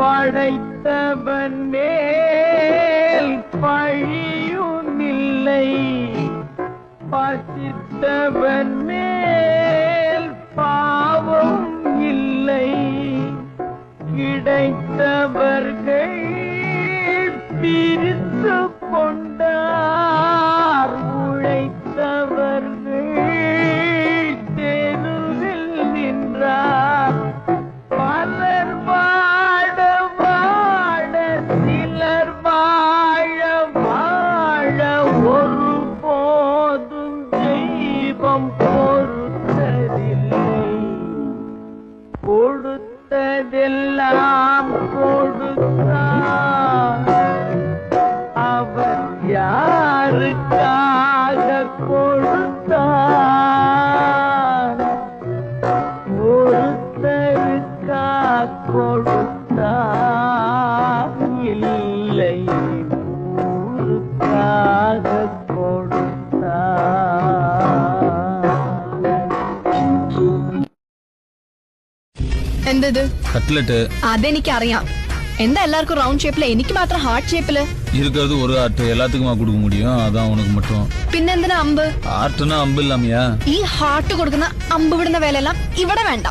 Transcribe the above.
படைத்தவன் மேல் பழியும் இல்லை, பசித்தவன் மேல் பாவம் இல்லை. கிடைத்தவர்கள் பிரித்து கொண்டார், உழைத்தவர்கள் தெருவில் நின்றார். பலர் வாழ வாழ சிலர் வாழ வாழ ஒரு போதும் தெய்வம் பொறுத்ததில்லை. கொடுத்ததெல்லாம் கொடுத்தார், அவர் யாருக்காக கொடுத்தார்? ஒருத்தருக்காக கொடுத்தார், இல்லை ஊருக்காக கொடுத்தார். എന്തത് കട്ട്ലറ്റ് അതെനിക്ക് അറിയാം. എന്താ എല്ലാവർക്കും റൗണ്ട് ഷേപ്പില്, എനിക്ക് മാത്രം ഹാർട്ട് ഷേപ്പില്? இருக்கிறது ஒரு ஆர்ட், எல்லாத்துக்குமா கொடுக்க முடியும், அதான் உனக்கு மட்டும். പിന്നെന്തിനാ അമ്പ്? ஆர்ட்னா அம்பு இல்லாமையா? ഈ ഹാർട്ട് കൊടുക്കുന്ന അമ്പ് വിടുന്ന വേലയെല്ലാം ഇവിടെ വേണ്ട.